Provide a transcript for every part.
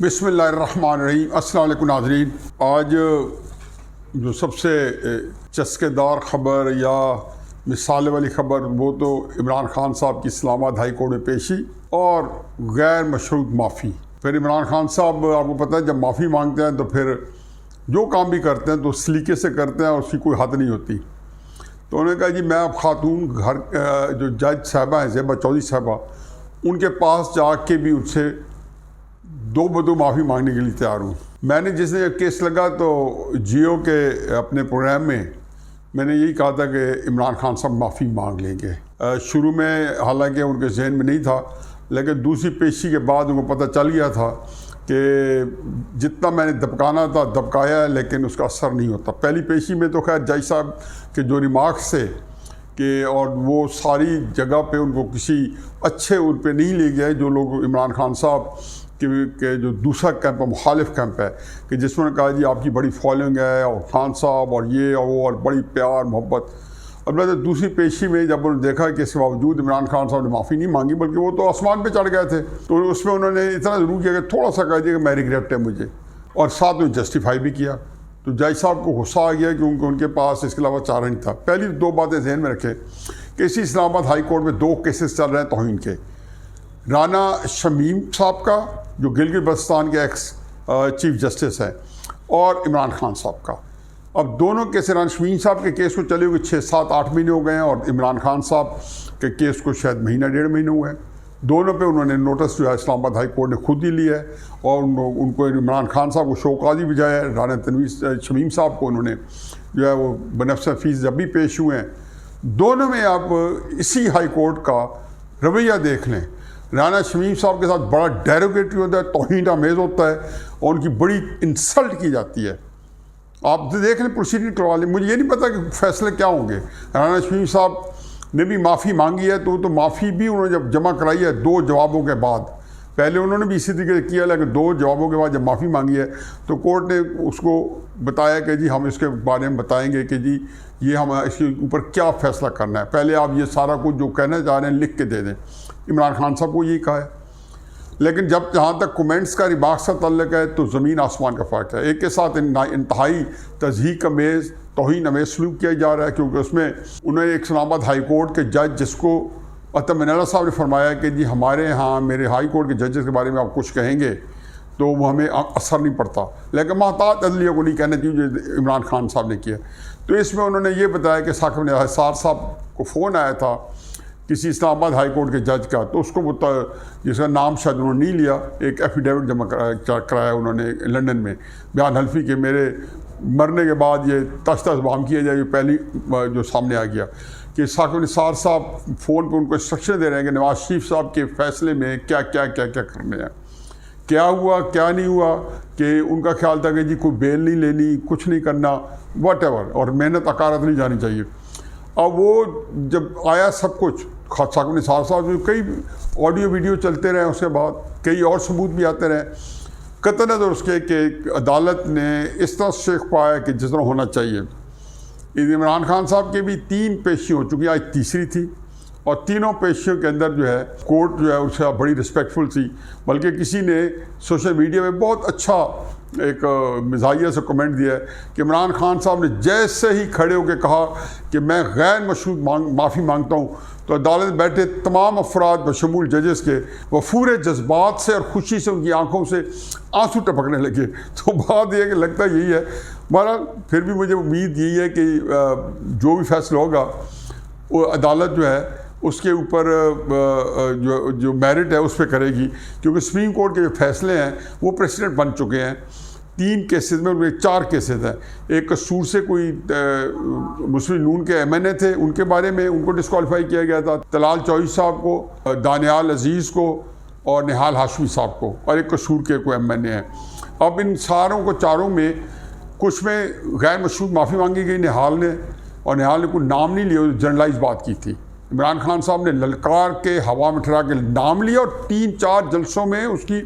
बिस्मिल्लाहिर्रहमानिर्रहीम। अस्सलाम वालेकुम नाज़रीन। आज जो सबसे चस्केदार ख़बर या मिसाल वाली ख़बर वो तो इमरान खान साहब की इस्लामाबाद हाई कोर्ट में पेशी और गैर मशरूत माफ़ी। फिर इमरान खान साहब, आपको पता है, जब माफ़ी मांगते हैं तो फिर जो काम भी करते हैं तो सलीके से करते हैं और उसकी कोई हद नहीं होती। तो उन्होंने कहा जी मैं अब खातून घर जो जज साहबा हैं ज़ेबा चौधरी साहबा, उनके पास जाके भी उनसे दो बदो माफ़ी मांगने के लिए तैयार हूँ। मैंने जिस दिन केस लगा तो जियो के अपने प्रोग्राम में मैंने यही कहा था कि इमरान खान साहब माफ़ी मांग लेंगे। शुरू में हालांकि उनके जहन में नहीं था, लेकिन दूसरी पेशी के बाद उनको पता चल गया था कि जितना मैंने दबकाना था दबकाया है, लेकिन उसका असर नहीं होता। पहली पेशी में तो खैर जज साहब के जो रिमार्क्स थे कि और वो सारी जगह पे उनको किसी अच्छे उन पे नहीं ले गए जो लोग इमरान खान साहब के जो दूसरा कैंप है, मुखालिफ कैंप है, कि जिसमें कहा जी आपकी बड़ी फॉलोइंग है और खान साहब और ये और वो और बड़ी प्यार मोहब्बत। अब तो दूसरी पेशी में जब उन्होंने देखा कि इसके बावजूद इमरान खान साहब ने माफ़ी नहीं मांगी, बल्कि वो तो आसमान पे चढ़ गए थे, तो उसमें उन्होंने इतना ज़रूर किया कि थोड़ा सा कह दिया कि मैं रिग्रेट है मुझे, और साथ में जस्टिफाई भी किया। तो जज साहब को गुस्सा आ गया कि उनके पास इसके अलावा चारा नहीं था। पहली दो बातें ज़हन में रखें कि इसी इस्लामाबाद हाई कोर्ट में दो केसेस चल रहे हैं तौहीन के। राना शमीम साहब का जो गिलगित बल्तिस्तान के एक्स चीफ जस्टिस हैं, और इमरान खान साहब का। अब दोनों केस, राना शमीम साहब के केस को चले हुए 6-7-8 महीने हो गए हैं और इमरान खान साहब के केस को शायद महीना 1.5 महीने हुए हैं। दोनों पे उन्होंने नोटिस जो है इस्लामाबाद हाई कोर्ट ने खुद ही लिया है और उनको इमरान खान साहब को शोकाजी भिजाया है। राना तनवीर शमीम साहब को उन्होंने जो है वो बनफ़्स फीस जब भी पेश हुए हैं। दोनों में आप इसी हाई कोर्ट का रवैया देख लें। राना शमीम साहब के साथ बड़ा डेरोगेटरी होता है, तौहीन आमेज़ होता है और उनकी बड़ी इंसल्ट की जाती है। आप देख लें, प्रोसीडिंग करवा लें। मुझे ये नहीं पता कि फैसले क्या होंगे। राना शमीम साहब ने भी माफ़ी मांगी है, तो माफ़ी भी उन्होंने जब जमा कराई है 2 जवाबों के बाद। पहले उन्होंने भी इसी तरीके से किया, लेकिन 2 जवाबों के बाद जब माफ़ी मांगी है तो कोर्ट ने उसको बताया कि जी हम इसके बारे में बताएंगे कि जी ये हम इसके ऊपर क्या फ़ैसला करना है। पहले आप ये सारा कुछ जो कहना चाह रहे हैं लिख के दे दें। इमरान खान साहब को यही कहा है, लेकिन जब जहाँ तक कमेंट्स का रिमार्क्स का तल्लुक़ है तो ज़मीन आसमान का फ़र्क है। एक के साथ इंतहाई तज़हीक अमेज़ तौहीन अमेज़ सलूक किया जा रहा है, क्योंकि उसमें उन्होंने एक इस्लामाबाद हाई कोर्ट के जज, जिसको अतमनाला साहब ने फरमाया कि जी हमारे यहाँ मेरे हाई कोर्ट के जजेस के बारे में आप कुछ कहेंगे तो वो हमें असर नहीं पड़ता, लेकिन महतात अदलिया को नहीं कहना चाहिए जो इमरान खान साहब ने किया। तो इसमें उन्होंने ये बताया कि साकिब निसार साहब को फ़ोन आया था किसी इस्लामाबाद हाई कोर्ट के जज का, तो उसको जिसका नाम शायद उन्होंने नहीं लिया, एक एफिडेविट जमा कराया उन्होंने लंदन में बयान हल्फी के मेरे मरने के बाद ये तश्त बाम किया जाए। ये पहली जो सामने आ गया कि साकिब निसार साहब फ़ोन पे उनको इंस्ट्रक्शन दे रहे हैं कि नवाज शरीफ साहब के फ़ैसले में क्या क्या क्या क्या करने हैं, क्या हुआ क्या नहीं हुआ, कि उनका ख्याल था कि जी कोई बेल नहीं लेनी, कुछ नहीं करना, वॉटेवर, और मेहनत अकारत नहीं जानी चाहिए। अब वो जब आया सब कुछ, साकिब निसार साहब जो कई ऑडियो वीडियो चलते रहे, उसके बाद कई और सबूत भी आते रहे, कतई नज़र उसके कि अदालत ने इस तरह शेख पाया कि जिस तरह होना चाहिए। इमरान खान साहब के भी 3 पेशी हो चुकी, आज तीसरी थी, और तीनों पेशियों के अंदर जो है कोर्ट जो है उससे बड़ी रिस्पेक्टफुल थी। बल्कि किसी ने सोशल मीडिया में बहुत अच्छा एक मिजाजिया से कमेंट दिया है कि इमरान खान साहब ने जैसे ही खड़े होकर कहा कि मैं गैर मशरूत माफ़ी मांगता हूँ, तो अदालत में बैठे तमाम अफराद बशमूल जजेस के वो पूरे जज्बात से और ख़ुशी से उनकी आंखों से आंसू टपकने लगे। तो बात यह कि लगता यही है। बहरहाल फिर भी मुझे उम्मीद यही है कि जो भी फैसला होगा वो अदालत जो है उसके ऊपर जो मेरिट है उस पर करेगी, क्योंकि सुप्रीम कोर्ट के जो फैसले हैं वो प्रेसिडेंट बन चुके हैं। 3 केसेस में उनमें 4 केसेस हैं। एक कसूर से कोई मुस्लिम नून के MNA थे, उनके बारे में उनको डिस्क्वालीफाई किया गया था, तलाल चौधरी साहब को, दानियाल अजीज़ को और निहाल हाशमी साहब को, और एक कसूर के कोई MNA हैं। अब इन सारों को चारों में कुछ में गैर मशरूत माफ़ी मांगी गई निहाल ने, और निहाल ने कोई नाम नहीं लिया, जनरलाइज बात की थी। इमरान खान साहब ने ललकार के हवा में ठहरा के नाम लिया और 3-4 जलसों में उसकी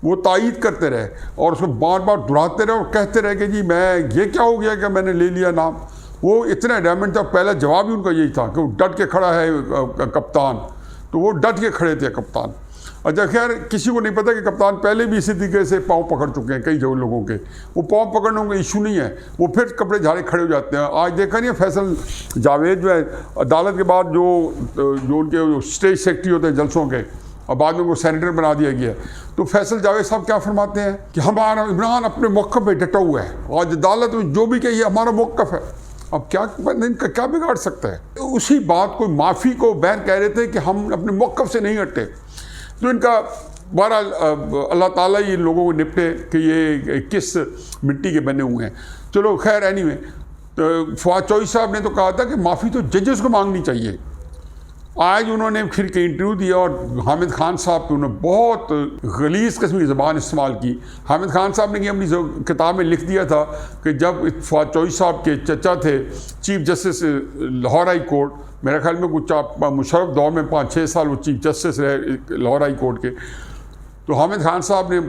वो तायीद करते रहे और उसको बार बार दोहराते रहे और कहते रहे कि जी मैं ये क्या हो गया कि मैंने ले लिया नाम। वो इतना एडामेंट था, पहला जवाब ही उनका यही था कि वो डट के खड़ा है कप्तान, तो वो डट के खड़े थे कप्तान। अच्छा खैर, किसी को नहीं पता कि कप्तान पहले भी इसी तरीके से पाँव पकड़ चुके हैं कई जगह लोगों के। वो पाँव पकड़ने का इशू नहीं है, वो फिर कपड़े झाड़े खड़े हो जाते हैं। आज देखा नहीं है फैसल जावेद जो है अदालत के बाद जो उनके स्टेज सेक्रेटरी होते हैं जलसों के, और बाद में उनको सेनेटर बना दिया गया। तो फैसल जावेद साहब क्या फरमाते हैं कि हमारा इमरान अपने मौक़िफ़ पे डटा हुआ है, आज अदालत में जो भी कही हमारा मौक़िफ़ है। अब क्या इनका क्या बिगाड़ सकता है? उसी बात को माफ़ी को बैन कह रहे थे कि हम अपने मौक़िफ़ से नहीं हटे। तो इनका बहरहाल अल्लाह ताला ही लोगों को निपटे कि ये किस मिट्टी के बने हुए हैं। चलो खैर, एनीवे, तो फवाद चौधरी साहब ने तो कहा था कि माफ़ी तो जजेस को मांगनी चाहिए। आज उन्होंने फिर कहीं इंटरव्यू दिया और हामिद खान साहब पे उन्होंने बहुत गलीज़ किस्म की ज़बान इस्तेमाल की। हामिद खान साहब ने अपनी किताब में लिख दिया था कि जब फवाद चौधरी साहब के चचा थे chief justice Lahore high court, मेरे ख्याल में कुछ मुशर्रफ दौर में 5-6 साल वो चीफ जस्टिस रहे लाहौर हाई कोर्ट के। तो हामिद खान साहब ने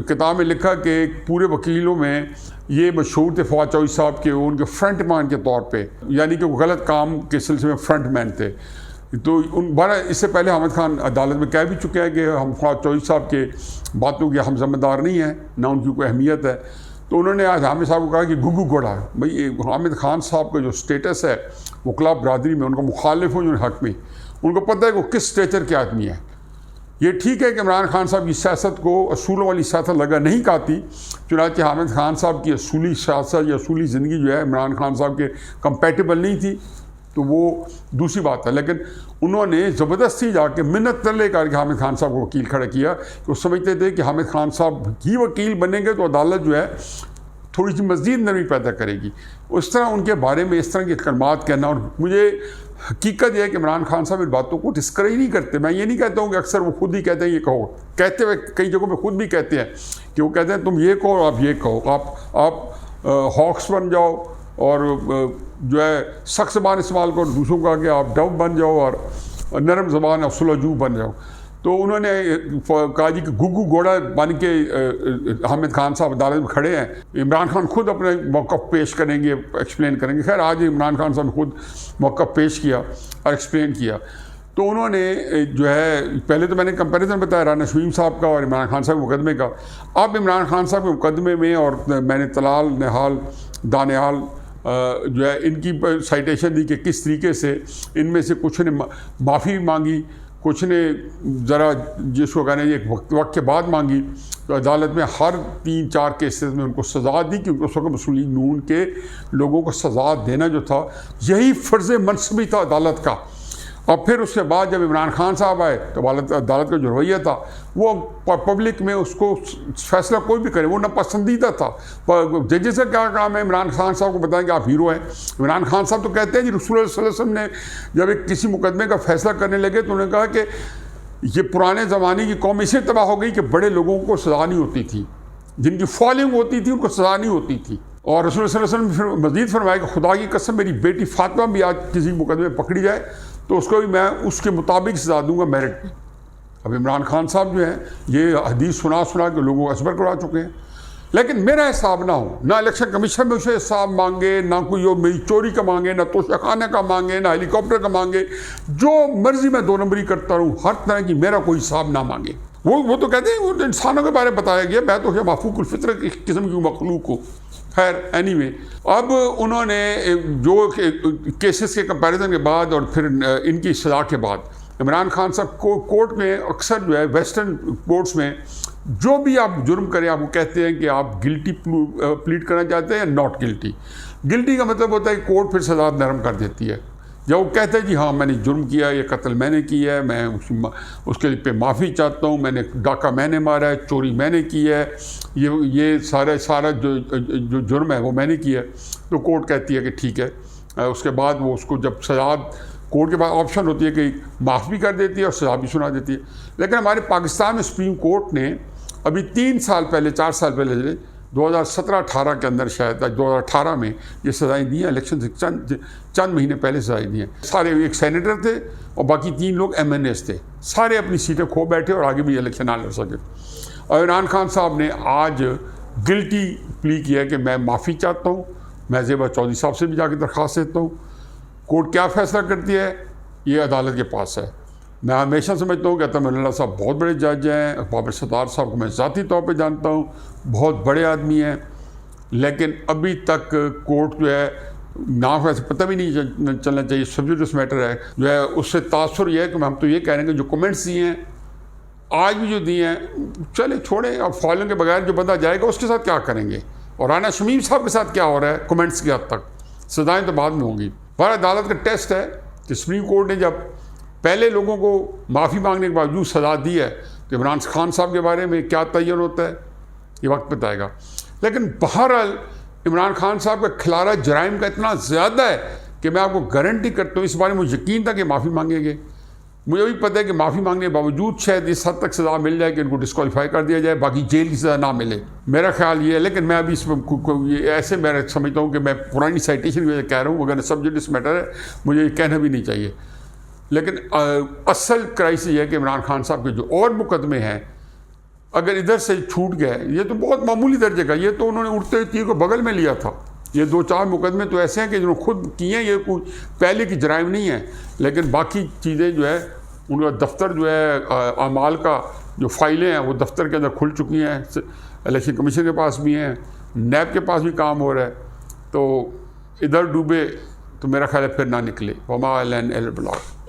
किताब में लिखा कि पूरे वकीलों में ये मशहूर थे फवाद चौधरी साहब के, उनके फ्रंट मैन के तौर पे, यानी कि वो गलत काम के सिलसिले में फ्रंट मैन थे। तो बड़ा इससे पहले हामिद खान अदालत में कह भी चुके हैं कि हम फवाद चौधरी साहब के बातों के हम ज़िम्मेदार नहीं हैं, ना उनकी कोई अहमियत है। तो उन्होंने आज हामिद साहब को कहा कि गुग्गू घोड़ा भाई, हामिद खान साहब का जो स्टेटस है वकला बरादरी में, उनका मुखालिफ हो जो हक में, उनको पता है कि वो किस स्टेचर के आदमी है। ये ठीक है कि इमरान खान साहब की सियासत को असूलों वाली सियासत लगा नहीं खाती, चुनांचे हामिद खान साहब की असूली सियासत या असूली ज़िंदगी जो है इमरान खान साहब के कंपेटेबल नहीं थी, तो वो दूसरी बात है। लेकिन उन्होंने ज़बरदस्ती जाके मिन्नत तरले करके हामिद खान साहब को वकील खड़ा किया कि वो समझते थे कि हामिद खान साहब ही वकील बनेंगे तो अदालत जो है थोड़ी सी मज़ीद नरमी पैदा करेगी। उस तरह उनके बारे में इस तरह की कलमात कहना, और मुझे हकीकत यह है कि इमरान खान साहब इन बातों को डिस्करेज नहीं करते। मैं ये नहीं कहता हूँ कि अक्सर वो खुद ही कहते हैं ये कहो, कहते हुए कई जगहों पे खुद भी कहते हैं कि वो कहते हैं तुम ये कहो, आप ये कहो, आप हॉक्स बन जाओ और जो है सख्त ज़बान इस्तेमाल करो, दूसरों को आगे आप डव बन जाओ और नरम ज़बान आप सुलझू बन जाओ। तो उन्होंने कहा जी कि गुग्गू घोड़ा बन के हामिद खान साहब अदालत में खड़े हैं, इमरान खान खुद अपने मौक़िफ़ पेश करेंगे, एक्सप्लेन करेंगे। खैर आज इमरान खान साहब ने खुद मौक़िफ़ पेश किया और एक्सप्लेन किया। तो उन्होंने जो है, पहले तो मैंने कंपैरिजन बताया राना शमीम साहब का और इमरान खान साहब के मुकदमे का। अब इमरान खान साहब के मुकदमे में और मैंने तलाल, निहाल, दानियाल जो है इनकी साइटेशन दी कि किस तरीके से इनमें से कुछ ने माफ़ी मांगी, कुछ ने ज़रा जिसको कहने एक वक्त के बाद मांगी। तो अदालत में हर 3-4 केसेस में उनको सज़ा दी, क्योंकि उस वक्त मुस्लिम नून के लोगों को सज़ा देना जो था यही फ़र्ज़ मनसबी था अदालत का। और फिर उसके बाद जब इमरान खान साहब आए तो अदालत का जो रवैया था वो पब्लिक में उसको फैसला कोई भी करे वो नापसंदीदा था। पर जजेस का क्या काम है, इमरान खान साहब को बताएं कि आप हीरो हैं। इमरान खान साहब तो कहते हैं कि रसूल सल्लल्लाहु अलैहि वसल्लम ने जब एक किसी मुकदमे का फैसला करने लगे तो उन्होंने कहा कि ये पुराने ज़माने की कौम इससे तबाह हो गई कि बड़े लोगों को सज़ा नहीं होती थी, जिनकी फॉलोइंग होती थी उनको सज़ा नहीं होती थी। और रसूल सल्लल्लाहु अलैहि वसल्लम फिर मज़ीद फरमाया कि खुदा की कसम मेरी बेटी फातिमा भी आज किसी मुकदमे में पकड़ी जाए तो उसको भी मैं उसके मुताबिक सजा दूंगा मेरिट पे। अब इमरान खान साहब जो हैं ये हदीस सुना के लोगों को असबर करवा चुके हैं। लेकिन मेरा हिसाब ना हो, ना इलेक्शन कमीशन में उसे हिसाब मांगे, ना कोई वो मेरी चोरी का मांगे, ना तोशाखाने का मांगे, ना हेलीकॉप्टर का मांगे, जो मर्जी मैं 2 नंबरी करता रहूँ, हर तरह की मेरा कोई हिसाब ना मांगे। वो तो कहते हैं वो तो इंसानों के बारे में बताया गया, मैं तो क्या माफूकुल फितर किस्म की मखलूक हूँ। खैर एनीवे, अब उन्होंने जो केसेस के कंपैरिजन के बाद और फिर इनकी सज़ा के बाद इमरान खान साहब को कोर्ट में अक्सर जो है वेस्टर्न कोर्ट्स में जो भी आप जुर्म करें आपको कहते हैं कि आप गिल्टी प्लीड करना चाहते हैं या नॉट गिल्टी। गिल्टी का मतलब होता है कि कोर्ट फिर सज़ा नरम कर देती है। जब वो कहते हैं जी हाँ मैंने जुर्म किया, ये कत्ल मैंने किया है, मैं उसके पे माफ़ी चाहता हूँ, मैंने डाका मैंने मारा है, चोरी मैंने की है, ये सारा जो जुर्म है वो मैंने किया है, तो कोर्ट कहती है कि ठीक है। उसके बाद वो उसको जब सज़ा कोर्ट के पास ऑप्शन होती है कि माफ़ भी कर देती है और सज़ा भी सुना देती है। लेकिन हमारे पाकिस्तान में सुप्रीम कोर्ट ने अभी 3 साल पहले 4 साल पहले 2017-18 के अंदर शायद 2018 में ये सज़ाएँ दी हैं। इलेक्शन से चंद महीने पहले सज़ाएँ दी हैं। सारे एक सेनेटर थे और बाकी 3 लोग MNAs थे, सारे अपनी सीटें खो बैठे और आगे भी इलेक्शन ना लड़ सके। और इमरान खान साहब ने आज गिल्टी प्ली किया कि मैं माफ़ी चाहता हूँ, मैं ज़ेबा चौधरी साहब से भी जाके दरख्वास्त देता हूँ। कोर्ट क्या फ़ैसला करती है ये अदालत के पास है। मैं हमेशा समझता हूँ कि अतामुल्लाह साहब बहुत बड़े जज हैं। बाबर सत्तार साहब को मैं ज़ाती तौर पे जानता हूँ, बहुत बड़े आदमी हैं, लेकिन अभी तक कोर्ट जो है ना वैसे पता भी नहीं चलना चाहिए, सब्जुडिस मैटर है जो है, उससे तासुर यह है कि हम तो ये कह रहे हैं कि जो कमेंट्स दिए हैं आज भी जो दिए हैं चले छोड़े, और फॉलोइंग के बगैर जो बंदा जाएगा उसके साथ क्या करेंगे, और राना शमीम साहब के साथ क्या हो रहा है कमेंट्स की हद तक, सजाएँ तो बाद में होंगी। पर अदालत का टेस्ट है कि सुप्रीम कोर्ट ने जब पहले लोगों को माफ़ी मांगने के बावजूद सजा दी है तो इमरान खान साहब के बारे में क्या तयन होता है ये वक्त बताएगा। लेकिन बहरहाल इमरान खान साहब का खिलारा जराइम का इतना ज़्यादा है कि मैं आपको गारंटी करता हूँ, इस बारे में मुझे यकीन था कि माफ़ी मांगेंगे। मुझे भी पता है कि माफ़ी मांगने के बावजूद शायद इस हद तक सज़ा मिल जाए कि इनको डिस्क्वालीफाई कर दिया जाए, बाकी जेल की सज़ा ना मिले, मेरा ख्याल ये है। लेकिन मैं अभी इसमें ऐसे मैं समझता हूँ कि मैं पुरानी साइटेशन में कह रहा हूँ, अगर सब्जुडिस मैटर है मुझे ये कहना भी नहीं चाहिए। लेकिन असल क्राइसिस ये है कि इमरान खान साहब के जो और मुकदमे हैं अगर इधर से छूट गए, ये तो बहुत मामूली दर्जे का, ये तो उन्होंने उड़ते तीर को बगल में लिया था। ये 2-4 मुकदमे तो ऐसे हैं कि जिन्होंने खुद किए हैं, ये कोई पहले की जराइम नहीं है। लेकिन बाकी चीज़ें जो है उनका दफ्तर जो है अमाल का जो फाइलें हैं वो दफ्तर के अंदर खुल चुकी हैं, इलेक्शन कमीशन के पास भी हैं, नैब के पास भी काम हो रहा है। तो इधर डूबे तो मेरा ख्याल है फिर ना निकले। वमा अल ब्लॉग।